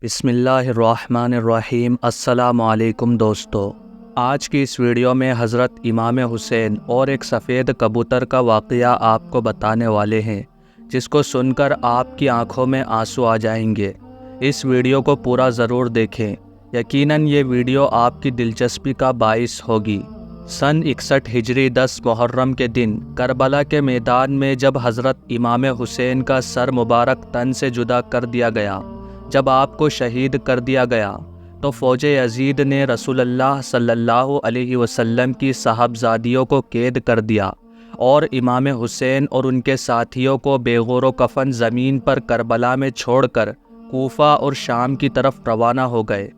بسم اللہ الرحمن الرحیم۔ السلام علیکم دوستو، آج کی اس ویڈیو میں حضرت امام حسین اور ایک سفید کبوتر کا واقعہ آپ کو بتانے والے ہیں، جس کو سن کر آپ کی آنکھوں میں آنسو آ جائیں گے۔ اس ویڈیو کو پورا ضرور دیکھیں، یقیناً یہ ویڈیو آپ کی دلچسپی کا باعث ہوگی۔ سن 61 ہجری 10 محرم کے دن کربلا کے میدان میں جب حضرت امام حسین کا سر مبارک تن سے جدا کر دیا گیا، جب آپ کو شہید کر دیا گیا، تو فوج یزید نے رسول اللہ صلی اللہ علیہ وسلم کی صاحبزادیوں کو قید کر دیا اور امام حسین اور ان کے ساتھیوں کو بے غور و کفن زمین پر کربلا میں چھوڑ کر کوفہ اور شام کی طرف روانہ ہو گئے۔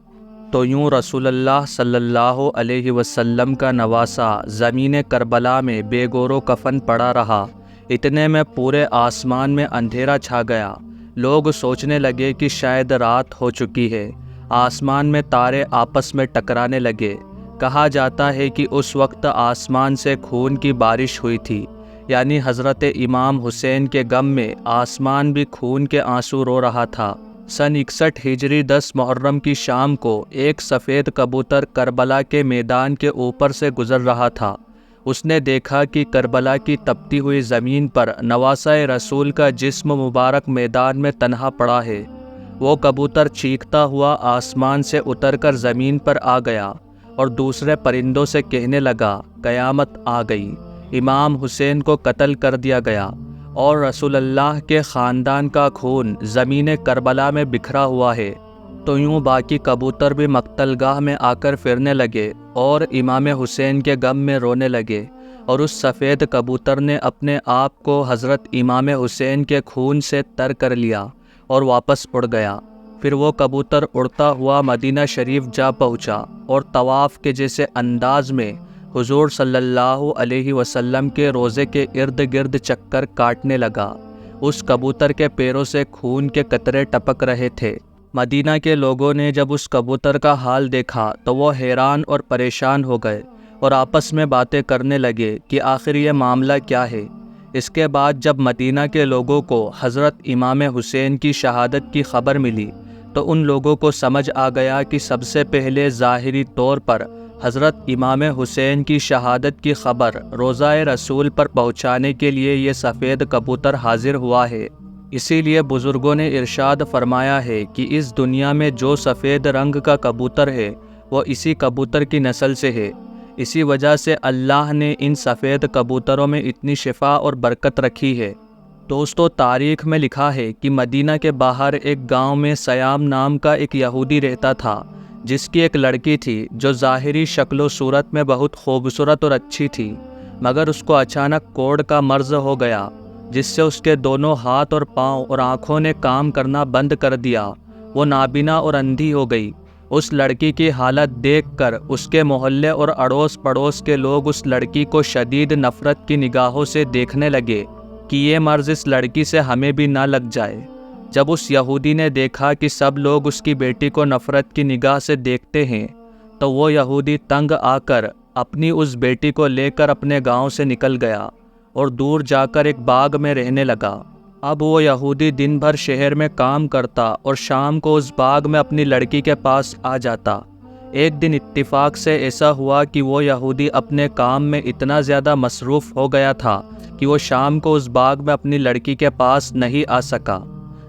تو یوں رسول اللہ صلی اللہ علیہ وسلم کا نواسہ زمین کربلا میں بے غور و کفن پڑا رہا۔ اتنے میں پورے آسمان میں اندھیرا چھا گیا۔ لوگ سوچنے لگے کہ شاید رات ہو چکی ہے۔ آسمان میں تارے آپس میں ٹکرانے لگے۔ کہا جاتا ہے کہ اس وقت آسمان سے خون کی بارش ہوئی تھی، یعنی حضرت امام حسین کے غم میں آسمان بھی خون کے آنسو رو رہا تھا۔ سن 61 ہجری 10 محرم کی شام کو ایک سفید کبوتر کربلا کے میدان کے اوپر سے گزر رہا تھا۔ اس نے دیکھا کہ کربلا کی تپتی ہوئی زمین پر نواسہ رسول کا جسم مبارک میدان میں تنہا پڑا ہے۔ وہ کبوتر چیختا ہوا آسمان سے اتر کر زمین پر آ گیا اور دوسرے پرندوں سے کہنے لگا، قیامت آ گئی، امام حسین کو قتل کر دیا گیا اور رسول اللہ کے خاندان کا خون زمین کربلا میں بکھرا ہوا ہے۔ تو یوں باقی کبوتر بھی مقتل گاہ میں آ کر پھرنے لگے اور امام حسین کے غم میں رونے لگے، اور اس سفید کبوتر نے اپنے آپ کو حضرت امام حسین کے خون سے تر کر لیا اور واپس اڑ گیا۔ پھر وہ کبوتر اڑتا ہوا مدینہ شریف جا پہنچا اور طواف کے جیسے انداز میں حضور صلی اللہ علیہ وسلم کے روضے کے ارد گرد چکر کاٹنے لگا۔ اس کبوتر کے پیروں سے خون کے قطرے ٹپک رہے تھے۔ مدینہ کے لوگوں نے جب اس کبوتر کا حال دیکھا تو وہ حیران اور پریشان ہو گئے اور آپس میں باتیں کرنے لگے کہ آخر یہ معاملہ کیا ہے۔ اس کے بعد جب مدینہ کے لوگوں کو حضرت امام حسین کی شہادت کی خبر ملی تو ان لوگوں کو سمجھ آ گیا کہ سب سے پہلے ظاہری طور پر حضرت امام حسین کی شہادت کی خبر روضہ رسول پر پہنچانے کے لیے یہ سفید کبوتر حاضر ہوا ہے۔ اسی لیے بزرگوں نے ارشاد فرمایا ہے کہ اس دنیا میں جو سفید رنگ کا کبوتر ہے وہ اسی کبوتر کی نسل سے ہے۔ اسی وجہ سے اللہ نے ان سفید کبوتروں میں اتنی شفا اور برکت رکھی ہے۔ دوستو، تاریخ میں لکھا ہے کہ مدینہ کے باہر ایک گاؤں میں سیام نام کا ایک یہودی رہتا تھا، جس کی ایک لڑکی تھی جو ظاہری شکل و صورت میں بہت خوبصورت اور اچھی تھی، مگر اس کو اچانک کوڑ کا مرض ہو گیا، جس سے اس کے دونوں ہاتھ اور پاؤں اور آنکھوں نے کام کرنا بند کر دیا۔ وہ نابینا اور اندھی ہو گئی۔ اس لڑکی کی حالت دیکھ کر اس کے محلے اور اڑوس پڑوس کے لوگ اس لڑکی کو شدید نفرت کی نگاہوں سے دیکھنے لگے کہ یہ مرض اس لڑکی سے ہمیں بھی نہ لگ جائے۔ جب اس یہودی نے دیکھا کہ سب لوگ اس کی بیٹی کو نفرت کی نگاہ سے دیکھتے ہیں، تو وہ یہودی تنگ آ کر اپنی اس بیٹی کو لے کر اپنے گاؤں سے نکل گیا اور دور جا کر ایک باغ میں رہنے لگا۔ اب وہ یہودی دن بھر شہر میں کام کرتا اور شام کو اس باغ میں اپنی لڑکی کے پاس آ جاتا۔ ایک دن اتفاق سے ایسا ہوا کہ وہ یہودی اپنے کام میں اتنا زیادہ مصروف ہو گیا تھا کہ وہ شام کو اس باغ میں اپنی لڑکی کے پاس نہیں آ سکا۔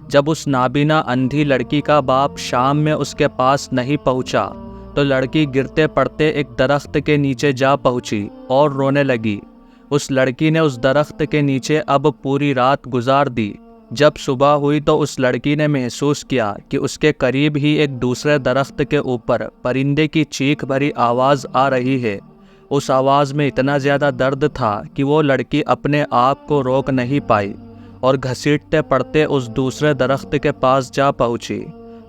جب اس نابینا اندھی لڑکی کا باپ شام میں اس کے پاس نہیں پہنچا تو لڑکی گرتے پڑتے ایک درخت کے نیچے جا پہنچی اور رونے لگی۔ اس لڑکی نے اس درخت کے نیچے اب پوری رات گزار دی۔ جب صبح ہوئی تو اس لڑکی نے محسوس کیا کہ اس کے قریب ہی ایک دوسرے درخت کے اوپر پرندے کی چیخ بھری آواز آ رہی ہے۔ اس آواز میں اتنا زیادہ درد تھا کہ وہ لڑکی اپنے آپ کو روک نہیں پائی اور گھسیٹتے پڑتے اس دوسرے درخت کے پاس جا پہنچی۔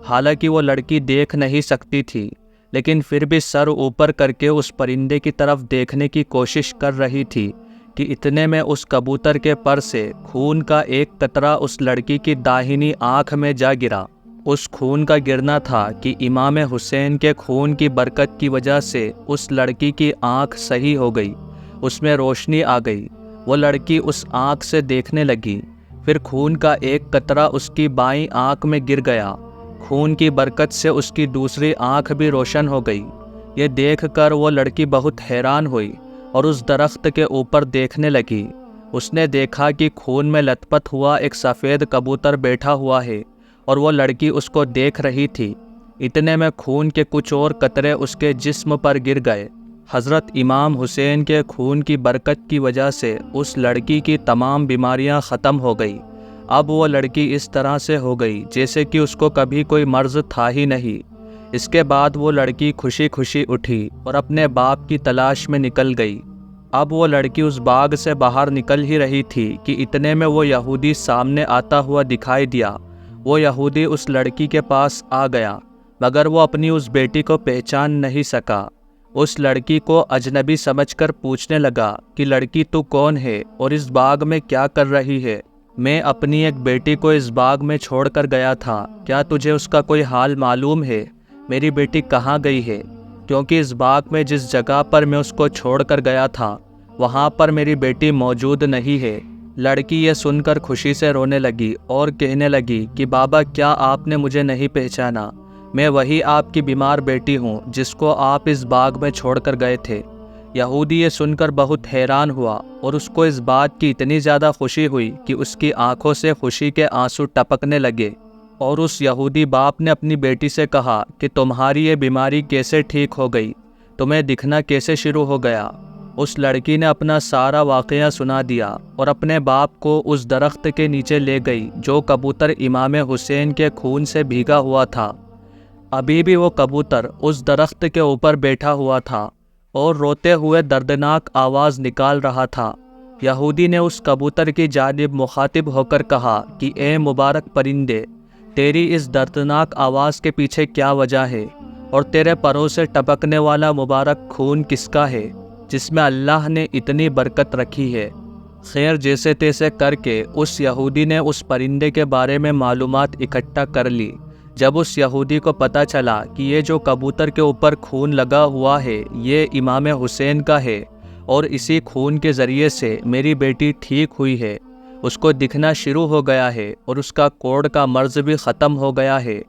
حالانکہ وہ لڑکی دیکھ نہیں سکتی تھی، لیکن پھر بھی سر اوپر کر کے اس پرندے کی طرف دیکھنے کی کوشش کر رہی تھی کہ اتنے میں اس کبوتر کے پر سے خون کا ایک قطرہ اس لڑکی کی داہنی آنکھ میں جا گرا۔ اس خون کا گرنا تھا کہ امام حسین کے خون کی برکت کی وجہ سے اس لڑکی کی آنکھ صحیح ہو گئی، اس میں روشنی آ گئی۔ وہ لڑکی اس آنکھ سے دیکھنے لگی۔ پھر خون کا ایک قطرہ اس کی بائیں آنکھ میں گر گیا۔ خون کی برکت سے اس کی دوسری آنکھ بھی روشن ہو گئی۔ یہ دیکھ کر وہ لڑکی بہت حیران ہوئی اور اس درخت کے اوپر دیکھنے لگی۔ اس نے دیکھا کہ خون میں لت پت ہوا ایک سفید کبوتر بیٹھا ہوا ہے اور وہ لڑکی اس کو دیکھ رہی تھی۔ اتنے میں خون کے کچھ اور قطرے اس کے جسم پر گر گئے۔ حضرت امام حسین کے خون کی برکت کی وجہ سے اس لڑکی کی تمام بیماریاں ختم ہو گئی۔ اب وہ لڑکی اس طرح سے ہو گئی جیسے کہ اس کو کبھی کوئی مرض تھا ہی نہیں۔ اس کے بعد وہ لڑکی خوشی خوشی اٹھی اور اپنے باپ کی تلاش میں نکل گئی۔ اب وہ لڑکی اس باغ سے باہر نکل ہی رہی تھی کہ اتنے میں وہ یہودی سامنے آتا ہوا دکھائی دیا۔ وہ یہودی اس لڑکی کے پاس آ گیا مگر وہ اپنی اس بیٹی کو پہچان نہیں سکا۔ اس لڑکی کو اجنبی سمجھ کر پوچھنے لگا کہ لڑکی تو کون ہے اور اس باغ میں کیا کر رہی ہے؟ میں اپنی ایک بیٹی کو اس باغ میں چھوڑ کر گیا تھا، کیا تجھے اس کا کوئی حال معلوم ہے؟ میری بیٹی کہاں گئی ہے؟ کیونکہ اس باغ میں جس جگہ پر میں اس کو چھوڑ کر گیا تھا وہاں پر میری بیٹی موجود نہیں ہے۔ لڑکی یہ سن کر خوشی سے رونے لگی اور کہنے لگی کہ بابا کیا آپ نے مجھے نہیں پہچانا؟ میں وہی آپ کی بیمار بیٹی ہوں جس کو آپ اس باغ میں چھوڑ کر گئے تھے۔ یہودی یہ سن کر بہت حیران ہوا اور اس کو اس بات کی اتنی زیادہ خوشی ہوئی کہ اس کی آنکھوں سے خوشی کے آنسو ٹپکنے لگے، اور اس یہودی باپ نے اپنی بیٹی سے کہا کہ تمہاری یہ بیماری کیسے ٹھیک ہو گئی؟ تمہیں دکھنا کیسے شروع ہو گیا؟ اس لڑکی نے اپنا سارا واقعہ سنا دیا اور اپنے باپ کو اس درخت کے نیچے لے گئی جو کبوتر امام حسین کے خون سے بھیگا ہوا تھا۔ ابھی بھی وہ کبوتر اس درخت کے اوپر بیٹھا ہوا تھا اور روتے ہوئے دردناک آواز نکال رہا تھا۔ یہودی نے اس کبوتر کی جانب مخاطب ہو کر کہا کہ اے مبارک پرندے، تیری اس دردناک آواز کے پیچھے کیا وجہ ہے اور تیرے پروں سے ٹپکنے والا مبارک خون کس کا ہے جس میں اللہ نے اتنی برکت رکھی ہے؟ خیر جیسے تیسے کر کے اس یہودی نے اس پرندے کے بارے میں معلومات اکٹھا کر لی۔ جب اس یہودی کو پتہ چلا کہ یہ جو کبوتر کے اوپر خون لگا ہوا ہے یہ امام حسین کا ہے اور اسی خون کے ذریعے سے میری بیٹی ٹھیک ہوئی ہے، اس کو دکھنا شروع ہو گیا ہے اور اس کا کوڑ کا مرض بھی ختم ہو گیا ہے،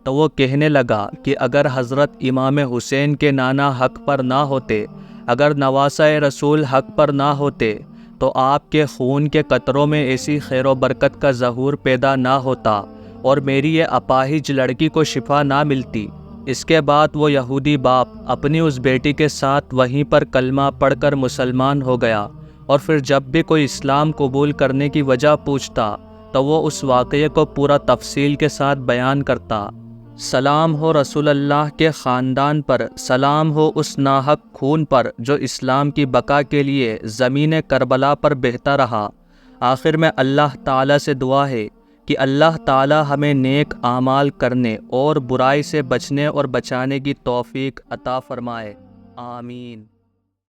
تو وہ کہنے لگا کہ اگر حضرت امام حسین کے نانا حق پر نہ ہوتے، اگر نواسۂ رسول حق پر نہ ہوتے تو آپ کے خون کے قطروں میں ایسی خیر و برکت کا ظہور پیدا نہ ہوتا اور میری یہ اپاہج لڑکی کو شفا نہ ملتی۔ اس کے بعد وہ یہودی باپ اپنی اس بیٹی کے ساتھ وہیں پر کلمہ پڑھ کر مسلمان ہو گیا، اور پھر جب بھی کوئی اسلام قبول کرنے کی وجہ پوچھتا تو وہ اس واقعے کو پورا تفصیل کے ساتھ بیان کرتا۔ سلام ہو رسول اللہ کے خاندان پر، سلام ہو اس ناحق خون پر جو اسلام کی بقا کے لیے زمین کربلا پر بہتا رہا۔ آخر میں اللہ تعالیٰ سے دعا ہے کہ اللہ تعالیٰ ہمیں نیک اعمال کرنے اور برائی سے بچنے اور بچانے کی توفیق عطا فرمائے، آمین۔